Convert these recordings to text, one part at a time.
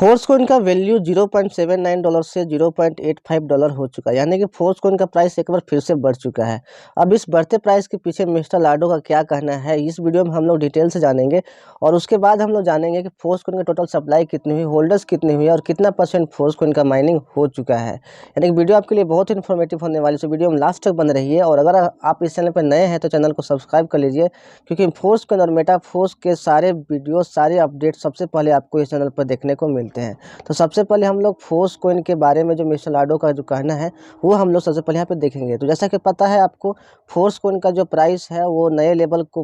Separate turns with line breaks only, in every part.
Force coin का value $0.79 से $0.85 हो चुका है, यानी कि फोर्स कोइन का प्राइस एक बार फिर से बढ़ चुका है। अब इस बढ़ते प्राइस के पीछे मिस्टर लाडो का क्या कहना है, इस वीडियो में हम लोग डिटेल से जानेंगे। और उसके बाद हम लोग जानेंगे कि फोर्स कोइन का टोटल सप्लाई कितनी हुई, होल्डर्स कितनी हुई और कितना परसेंट फोर्स कोइन का माइनिंग हो चुका है। यानी कि वीडियो आपके लिए बहुत इन्फॉर्मेटिव होने वाली है, तो वीडियो में लास्ट तक बन रही है। और अगर आप इस चैनल पर नए हैं तो चैनल को सब्सक्राइब कर लीजिए, क्योंकि फोर्स कोइन और मेटाफोर्स के सारे वीडियो, सारे अपडेट सबसे पहले आपको इस चैनल पर देखने को मिलते हैं। तो सबसे पहले हम लोग फोर्स कोइन के बारे में जो मिस्टर लाडो का जो कहना है वो हम लोग सबसे पहले यहाँ पे देखेंगे। तो जैसा कि पता है आपको, फोर्स कोइन का जो प्राइस है वो नए लेवल को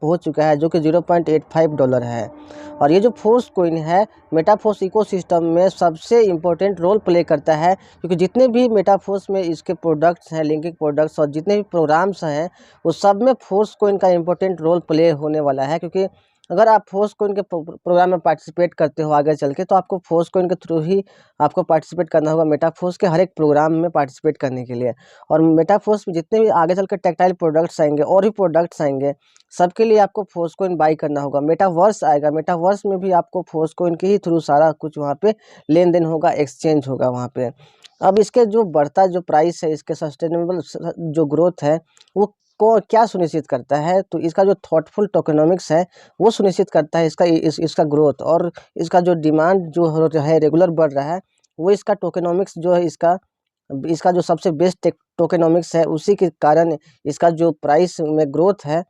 हो चुका है, जो कि $0.85 है। और ये जो फोर्स कोइन है मेटाफोर्स इकोसिस्टम में सबसे इम्पोर्टेंट रोल प्ले करता है, क्योंकि जितने भी मेटाफोर्स में इसके प्रोडक्ट्स हैं, लिंकिंग प्रोडक्ट्स और जितने भी प्रोग्राम्स हैं, वो सब में फोर्स कोइन का इम्पोर्टेंट रोल प्ले होने वाला है। क्योंकि अगर आप फोर्स कोइन के प्रोग्राम में पार्टिसिपेट करते हो आगे चल के, तो आपको फोर्स कोइन के थ्रू ही आपको पार्टिसिपेट करना होगा मेटाफोर्स के हर एक प्रोग्राम में पार्टिसिपेट करने के लिए। और मेटाफोर्स में जितने भी आगे चल के टेक्टाइल प्रोडक्ट्स आएंगे और भी प्रोडक्ट्स आएंगे, सबके लिए आपको फोर्स कोइन बाई करना होगा। मेटावर्स आएगा, मेटावर्स में भी आपको फोर्स कोइन के ही थ्रू सारा कुछ वहाँ पे लेन देन होगा, एक्सचेंज होगा वहाँ पे। अब इसके जो बढ़ता जो प्राइस है, इसके सस्टेनेबल जो ग्रोथ है, वो को क्या सुनिश्चित करता है, तो इसका जो थॉटफुल टोकेनोमिक्स है वो सुनिश्चित करता है इसका ग्रोथ। और इसका जो डिमांड जो है रेगुलर बढ़ रहा है, वो इसका टोकेनोमिक्स जो है, इसका इसका जो सबसे बेस्ट टोकेनोमिक्स है, उसी के कारण इसका जो प्राइस में ग्रोथ है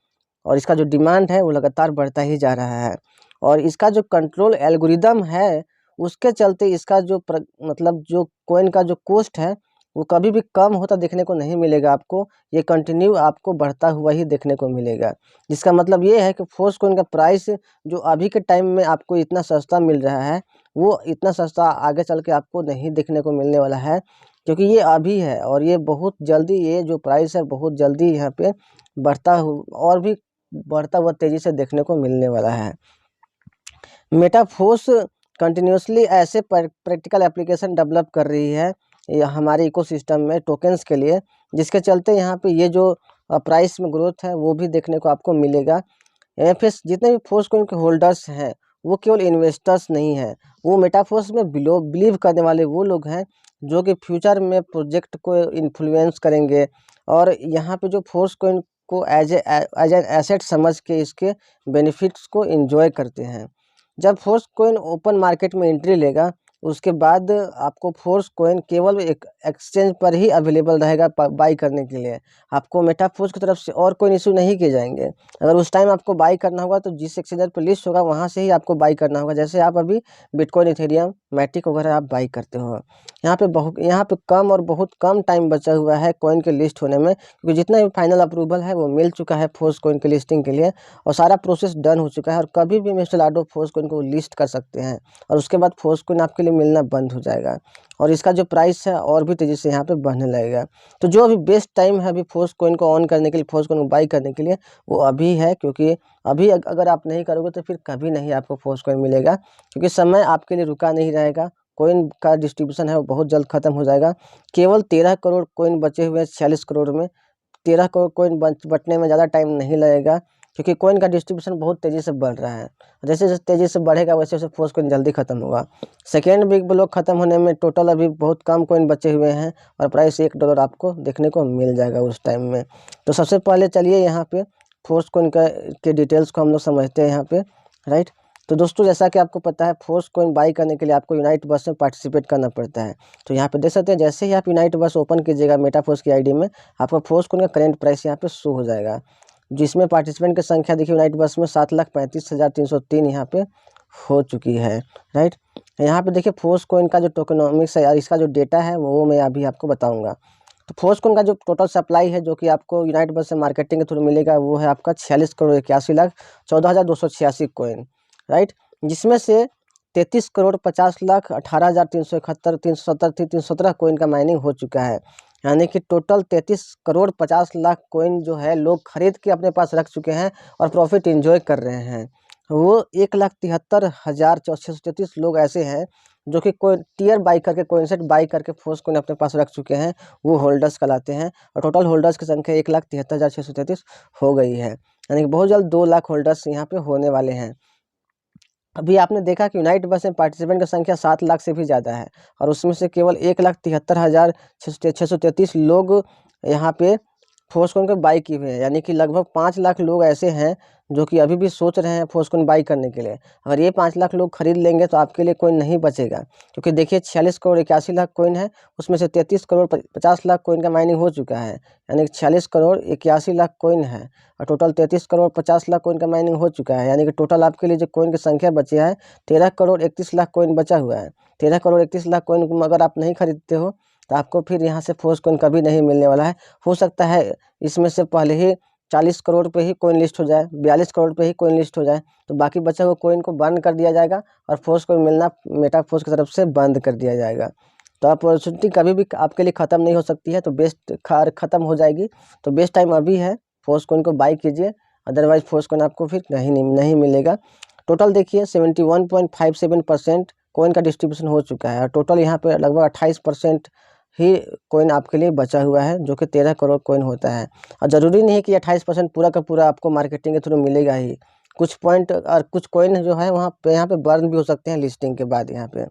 और इसका जो डिमांड है वो लगातार बढ़ता ही जा रहा है। और इसका जो कंट्रोल एल्गोरिदम है, उसके चलते इसका जो मतलब जो कोइन का जो कॉस्ट है वो कभी भी कम होता देखने को नहीं मिलेगा आपको, ये कंटिन्यू आपको बढ़ता हुआ ही देखने को मिलेगा। जिसका मतलब ये है कि फोर्स कोइन का प्राइस जो अभी के टाइम में आपको इतना सस्ता मिल रहा है, वो इतना सस्ता आगे चल के आपको नहीं देखने को मिलने वाला है, क्योंकि ये अभी है। और ये बहुत जल्दी, ये जो प्राइस है बहुत जल्दी यहाँ पे और भी बढ़ता हुआ तेज़ी से देखने को मिलने वाला है। मेटाफोर्स कंटिन्यूसली ऐसे प्रैक्टिकल एप्लीकेशन डेवलप कर रही है हमारे इकोसिस्टम में टोकन्स के लिए, जिसके चलते यहाँ पे ये जो प्राइस में ग्रोथ है वो भी देखने को आपको मिलेगा। फिर जितने भी फोर्स कोइन के होल्डर्स हैं, वो केवल इन्वेस्टर्स नहीं हैं, वो मेटाफोर्स में बिलीव करने वाले वो लोग हैं जो कि फ्यूचर में प्रोजेक्ट को इन्फ्लुएंस करेंगे। और यहाँ पे जो फोर्स कोइन को एज एन एसेट समझ के इसके बेनिफिट्स को एंजॉय करते हैं। जब फोर्स कोइन ओपन मार्केट में एंट्री लेगा, उसके बाद आपको फोर्स कोइन केवल एक एक्सचेंज पर ही अवेलेबल रहेगा बाई करने के लिए। आपको मेटाफोर्स की तरफ से और कोई इशू नहीं किए जाएंगे। अगर उस टाइम आपको बाई करना होगा तो जिस एक्सचेंजर पर लिस्ट होगा वहाँ से ही आपको बाई करना होगा। जैसे आप अभी बिटकॉइन, इथेरियम, मैटिक वगैरह आप बाई करते हो। यहाँ पे कम और बहुत कम टाइम बचा हुआ है कोइन के लिस्ट होने में, क्योंकि जितना भी फाइनल अप्रूवल है वो मिल चुका है फोर्स कोइन के लिस्टिंग के लिए, और सारा प्रोसेस डन हो चुका है। और कभी भी मिस्टर लाडो फोर्स कोइन को लिस्ट कर सकते हैं, और उसके बाद फोर्स कोइन आपके लिए मिलना बंद हो जाएगा और इसका जो प्राइस है और भी तेज़ी से यहाँ पे बढ़ने लगेगा। तो जो अभी बेस्ट टाइम है अभी फोर्स कोइन को ऑन करने के लिए, फोर्स कोइन को बाई करने के लिए, वो अभी है। क्योंकि अभी अगर आप नहीं करोगे तो फिर कभी नहीं आपको फोर्स कोइन मिलेगा, क्योंकि समय आपके लिए रुका नहीं रहेगा। कोइन का डिस्ट्रीब्यूशन है वो बहुत जल्द ख़त्म हो जाएगा। केवल 13 करोड़ कोइन बचे हुए हैं 46 करोड़ में। 13 करोड़ कोइन बटने में ज़्यादा टाइम नहीं लगेगा, क्योंकि कोइन का डिस्ट्रीब्यूशन बहुत तेज़ी से बढ़ रहा है। जैसे जैसे तेज़ी से बढ़ेगा वैसे वैसे फोर्स कोइन जल्दी ख़त्म होगा। सेकेंड बिग ब्लॉक ख़त्म होने में टोटल अभी बहुत कम कोइन बचे हुए हैं, और प्राइस $1 आपको देखने को मिल जाएगा उस टाइम में। तो सबसे पहले चलिए यहाँ पे फोर्स कोइन के डिटेल्स को हम लोग समझते हैं यहाँ पे, राइट। तो दोस्तों, जैसा कि आपको पता है, फोर्स कोइन बाई करने के लिए आपको यूनाइट बस में पार्टिसिपेट करना पड़ता है। तो यहाँ पे देख सकते हैं, जैसे ही आप यूनाइट बस ओपन कीजिएगा मेटाफोर्स की आईडी में, आपका फोर्स कोइन का करेंट प्राइस यहाँ पे शो हो जाएगा, जिसमें पार्टिसिपेंट की संख्या देखिए यूनाइट बस में 7,35,303 यहाँ पे हो चुकी है, राइट। यहाँ पे देखिए फोर्स कोइन का जो टोकेनोमिक्स है और इसका जो डेटा है वो मैं अभी आपको बताऊंगा। तो फोर्स कोइन का जो टोटल सप्लाई है जो कि आपको यूनाइट बस से मार्केटिंग के थ्रू मिलेगा, वो है आपका 46,81,14,286 कोइन, राइट। जिसमें से 33,50,18,371 317 कोइन का माइनिंग हो चुका है। यानी कि टोटल 33,50,00,000 कोइन जो है लोग खरीद के अपने पास रख चुके हैं और प्रॉफिट एंजॉय कर रहे हैं। वो 1,73,633 लोग ऐसे हैं जो कि कोई टीयर बाई करके, कोइन सेट बाई करके फोर्स कोइन अपने पास रख चुके हैं, वो होल्डर्स कहलाते हैं। और टोटल होल्डर्स की संख्या 1,73,633 हो गई है। यानी कि बहुत जल्द 2 लाख होल्डर्स यहाँ पे होने वाले हैं। अभी आपने देखा कि यूनाइट बस में पार्टिसिपेंट की संख्या 7 लाख से भी ज़्यादा है और उसमें से केवल 1,73,633 लोग यहाँ पे फोर्सकॉन को बाई किए हुए हैं, यानी कि लगभग 5 लाख लोग ऐसे हैं जो कि अभी भी सोच रहे हैं फोर्सकॉन बाई करने के लिए। अगर ये 5 लाख लोग खरीद लेंगे तो आपके लिए कोइन नहीं बचेगा, क्योंकि देखिए 46 करोड़ 81 लाख कोइन है, उसमें से 33 करोड़ 50 लाख कोइन का माइनिंग हो चुका है, यानी कि 46 करोड़ 81 लाख कोइन है और टोटल 33 करोड़ 50 लाख कोइन का माइनिंग हो चुका है, यानी कि टोटल आपके लिए जो कोइन की संख्या बची है 13 करोड़ 31 लाख कोइन बचा हुआ है। 13 करोड़ 31 लाख कोइन अगर आप नहीं खरीदते हो तो आपको फिर यहाँ से फोर्सकॉन कभी नहीं मिलने वाला है। हो सकता है इसमें से पहले ही 40 करोड़ पे ही कोइन लिस्ट हो जाए, 42 करोड़ पे ही कोइन लिस्ट हो जाए, तो बाकी बचा हुआ कोइन को बंद कर दिया जाएगा और फोर्सकॉन मिलना मेटाफोर्स की तरफ से बंद कर दिया जाएगा। तो अपॉर्चुनिटी कभी भी आपके लिए ख़त्म नहीं हो सकती है, तो बेस्ट ख़त्म हो जाएगी, तो बेस्ट टाइम अभी है, फोर्सकॉन को बाई कीजिए, अदरवाइज फोर्सकॉन आपको फिर नहीं मिलेगा। टोटल देखिए 71.57% कोइन का डिस्ट्रीब्यूशन हो चुका है और टोटल यहाँ पे लगभग 28% ही कोइन आपके लिए बचा हुआ है, जो कि 13 करोड़ कोइन होता है। और ज़रूरी नहीं है कि 28% पूरा का पूरा आपको मार्केटिंग के थ्रू मिलेगा ही, कुछ पॉइंट और कुछ कोइन जो है वहाँ पे यहाँ पे बर्न भी हो सकते हैं लिस्टिंग के बाद। यहाँ पे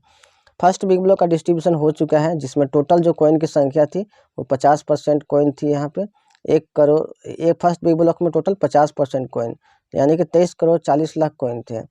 फर्स्ट बिग ब्लॉक का डिस्ट्रीब्यूशन हो चुका है, जिसमें टोटल जो कोइन की संख्या थी वो 50% कोइन थी। यहाँ पे 1 करोड़ फर्स्ट बिग ब्लॉक में टोटल 50% कोइन, यानी कि 23 करोड़ 40 लाख कोइन थे।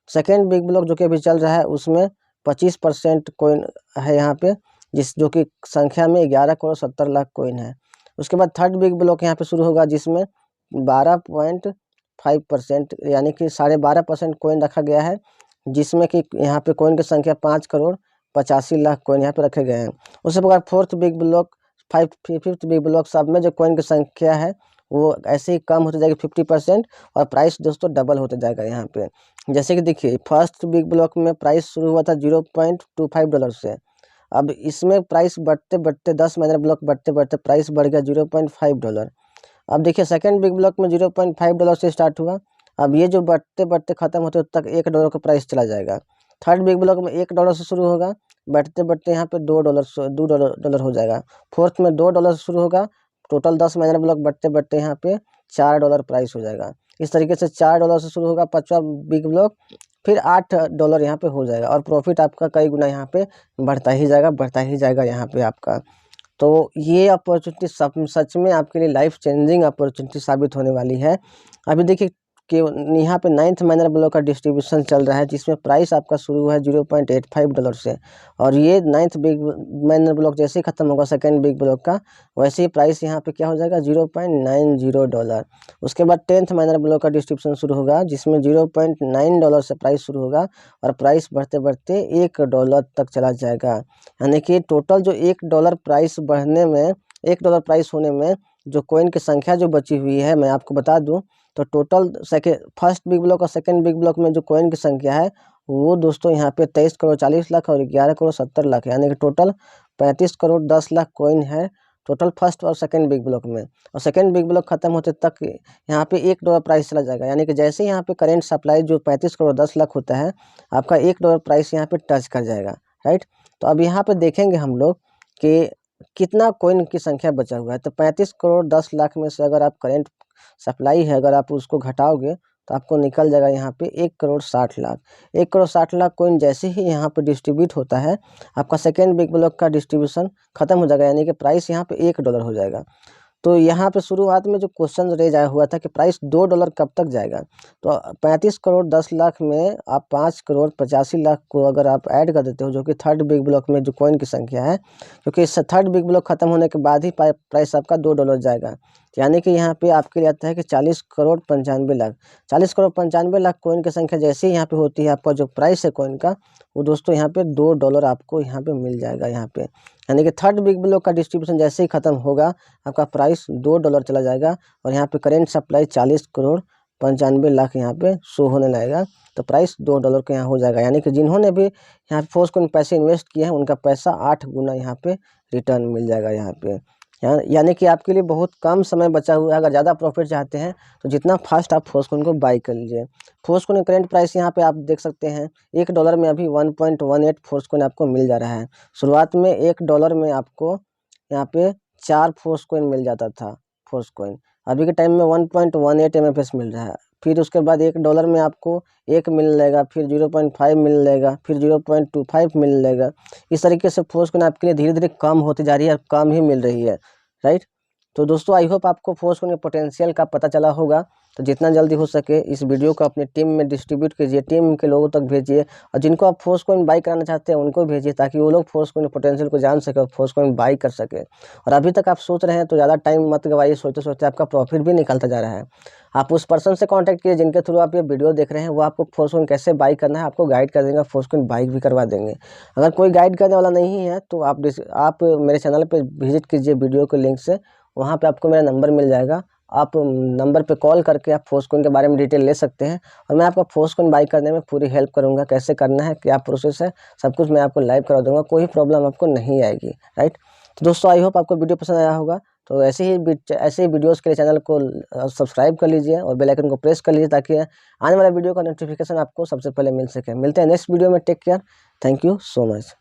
सेकेंड बिग ब्लॉक जो कि अभी चल रहा है उसमें 25% कोइन है यहाँ पे, जो कि संख्या में 11 करोड़ 70 लाख कोइन है। उसके बाद थर्ड बिग ब्लॉक यहाँ पे शुरू होगा, जिसमें 12.5% यानी कि 12.5% कोइन रखा गया है, जिसमें कि यहाँ पे कोइन की संख्या 5 करोड़ 85 लाख कोइन यहाँ पे रखे गए हैं। उसी प्रकार fourth big block fifth big block सब में जो कोइन की संख्या है वो ऐसे ही कम होती जाएगी 50% और प्राइस दोस्तों डबल होते जाएगा यहाँ पे। जैसे कि देखिए फर्स्ट बिग ब्लॉक में प्राइस शुरू हुआ था $0.25 से, अब इसमें प्राइस बढ़ते बढ़ते 10 माइनर ब्लॉक बढ़ते बढ़ते प्राइस बढ़ गया $0.5। अब देखिए सेकंड बिग ब्लॉक में $0.5 से स्टार्ट हुआ, अब ये जो बढ़ते बढ़ते खत्म होते तक $1 का प्राइस चला जाएगा। थर्ड बिग ब्लॉक में $1 से शुरू होगा, बढ़ते बढ़ते यहाँ पे $2 हो जाएगा। फोर्थ में $2 से शुरू होगा, टोटल 10 माइनर ब्लॉक बढ़ते बढ़ते यहाँ पे $4 प्राइस हो जाएगा। इस तरीके से $4 से शुरू होगा पाँचवा बिग ब्लॉक, फिर $8 यहाँ पे हो जाएगा और प्रॉफिट आपका कई गुना यहाँ पे बढ़ता ही जाएगा यहाँ पे आपका। तो ये अपॉर्चुनिटी सच में आपके लिए लाइफ चेंजिंग अपॉर्चुनिटी साबित होने वाली है। अभी देखिए कि यहाँ पे 9th माइनर ब्लॉक का डिस्ट्रीब्यूशन चल रहा है, जिसमें प्राइस आपका शुरू हुआ है $0.85 से और ये 9th बिग माइनर ब्लॉक जैसे ही खत्म होगा सेकेंड बिग ब्लॉक का, वैसे ही प्राइस यहाँ पे क्या हो जाएगा $0.90। उसके बाद 10th माइनर ब्लॉक का डिस्ट्रीब्यूशन शुरू होगा, जिसमें $0.9 से प्राइस शुरू होगा और प्राइस बढ़ते बढ़ते $1 तक चला जाएगा, यानी कि टोटल जो $1 प्राइस बढ़ने में $1 प्राइस होने में जो कोइन की संख्या जो बची हुई है मैं आपको बता दूं, तो टोटल फर्स्ट बिग ब्लॉक और सेकंड बिग ब्लॉक में जो कोइन की संख्या है वो दोस्तों यहाँ पे 23 करोड़ 40 लाख और 11 करोड़ 70 लाख, यानी कि टोटल 35 करोड़ 10 लाख कोइन है टोटल फर्स्ट और सेकंड बिग ब्लॉक में। और सेकंड बिग ब्लॉक खत्म होते तक यहाँ पे $1 प्राइस चला जाएगा, यानी कि जैसे यहाँ पे करेंट सप्लाई जो 35 करोड़ 10 लाख होता है, आपका $1 प्राइस यहाँ पे टच कर जाएगा, राइट। तो अब यहाँ पे देखेंगे हम लोग कि कितना कोइन की संख्या बचा हुआ है। तो 35 करोड़ 10 लाख में से अगर आप करेंट सप्लाई है अगर आप उसको घटाओगे तो आपको निकल जाएगा यहाँ पे 1 करोड़ 60 लाख। 1 करोड़ 60 लाख कोइन जैसे ही यहाँ पे डिस्ट्रीब्यूट होता है, आपका सेकेंड बिग ब्लॉक का डिस्ट्रीब्यूशन खत्म हो जाएगा, यानी कि प्राइस यहाँ पे $1 हो जाएगा। तो यहाँ पे शुरुआत में जो क्वेश्चन रेज आया हुआ था कि प्राइस $2 कब तक जाएगा, तो 35 करोड़ 10 लाख में आप 5 करोड़ 85 लाख को अगर आप ऐड कर देते हो, जो कि थर्ड बिग ब्लॉक में जो कॉइन की संख्या है, क्योंकि इस थर्ड बिग ब्लॉक खत्म होने के बाद ही प्राइस आपका $2 जाएगा, यानी कि यहाँ पे आपके लिए आता है कि 40 करोड़ 95 लाख। 40 करोड़ 95 लाख कॉइन की संख्या जैसे ही यहाँ पे होती है, आपका जो प्राइस है कॉइन का वो दोस्तों यहाँ पे $2 आपको यहाँ पे मिल जाएगा यहाँ पे, यानी कि थर्ड बिग ब्लॉक का डिस्ट्रीब्यूशन जैसे ही खत्म होगा आपका प्राइस $2 चला जाएगा और यहाँ पे करेंट सप्लाई 40 करोड़ 95 लाख यहाँ पे शो होने लगेगा, तो प्राइस $2 का यहाँ हो जाएगा, यानी कि जिन्होंने भी यहाँ पे फोर्सकॉइन पैसे इन्वेस्ट किए हैं उनका पैसा 8 गुना यहाँ पे रिटर्न मिल जाएगा यहाँ पे। यानी कि आपके लिए बहुत कम समय बचा हुआ है। अगर ज़्यादा प्रॉफिट चाहते हैं तो जितना फास्ट आप फोर्सकॉइन को बाई कर लीजिए। फोर्सकॉइन करेंट प्राइस यहाँ पे आप देख सकते हैं $1 में अभी 1.18 फोर्सकॉइन आपको मिल जा रहा है। शुरुआत में $1 में आपको यहाँ पे 4 फोर्सकॉइन मिल जाता था फोर्सकॉइन, अभी के टाइम में 1.18 MFS मिल रहा है फिर उसके बाद $1 में आपको 1 मिलेगा, फिर 0.5 मिलेगा, फिर 0.25 मिलेगा। इस तरीके से फोर्सकॉइन आपके लिए धीरे धीरे कम होती जा रही है और कम ही मिल रही है, राइट। तो दोस्तों आई होप आपको फोर्सकॉइन के पोटेंशियल का पता चला होगा। तो जितना जल्दी हो सके इस वीडियो को अपनी टीम में डिस्ट्रीब्यूट कीजिए, टीम के लोगों तक भेजिए, और जिनको आप फोर्सकॉइन बाई कराना चाहते हैं उनको भेजिए, ताकि वो लोग फोर्सकॉइन के पोटेंशियल को जान सके और फोर्सकॉइन बाई कर सके। और अभी तक आप सोच रहे हैं तो ज़्यादा टाइम मत गवाइए, सोचते सोचते आपका प्रॉफिट भी निकलता जा रहा है। आप उस पर्सन से कांटेक्ट कीजिए जिनके थ्रू आप ये वीडियो देख रहे हैं, वो आपको फोर्सकॉइन कैसे बाई करना है आपको गाइड कर देंगे, फोर्सकॉइन बाई भी करवा देंगे। अगर कोई गाइड करने वाला नहीं है तो आप मेरे चैनल पे विजिट कीजिए वीडियो के लिंक से, वहाँ पे आपको मेरा नंबर मिल जाएगा। आप नंबर पे कॉल करके आप फोर्सकॉइन के बारे में डिटेल ले सकते हैं, और मैं आपको फोर्सकॉइन बाई करने में पूरी हेल्प करूँगा। कैसे करना है, क्या प्रोसेस है, सब कुछ मैं आपको लाइव करा दूँगा, कोई प्रॉब्लम आपको नहीं आएगी, राइट। तो दोस्तों आई होप आपको वीडियो पसंद आया होगा। तो ऐसे ही वीडियोज़ के लिए चैनल को सब्सक्राइब कर लीजिए और बेल आइकन को प्रेस कर लीजिए, ताकि आने वाला वीडियो का नोटिफिकेशन आपको सबसे पहले मिल सके। मिलते हैं नेक्स्ट वीडियो में, take care, thank you so much.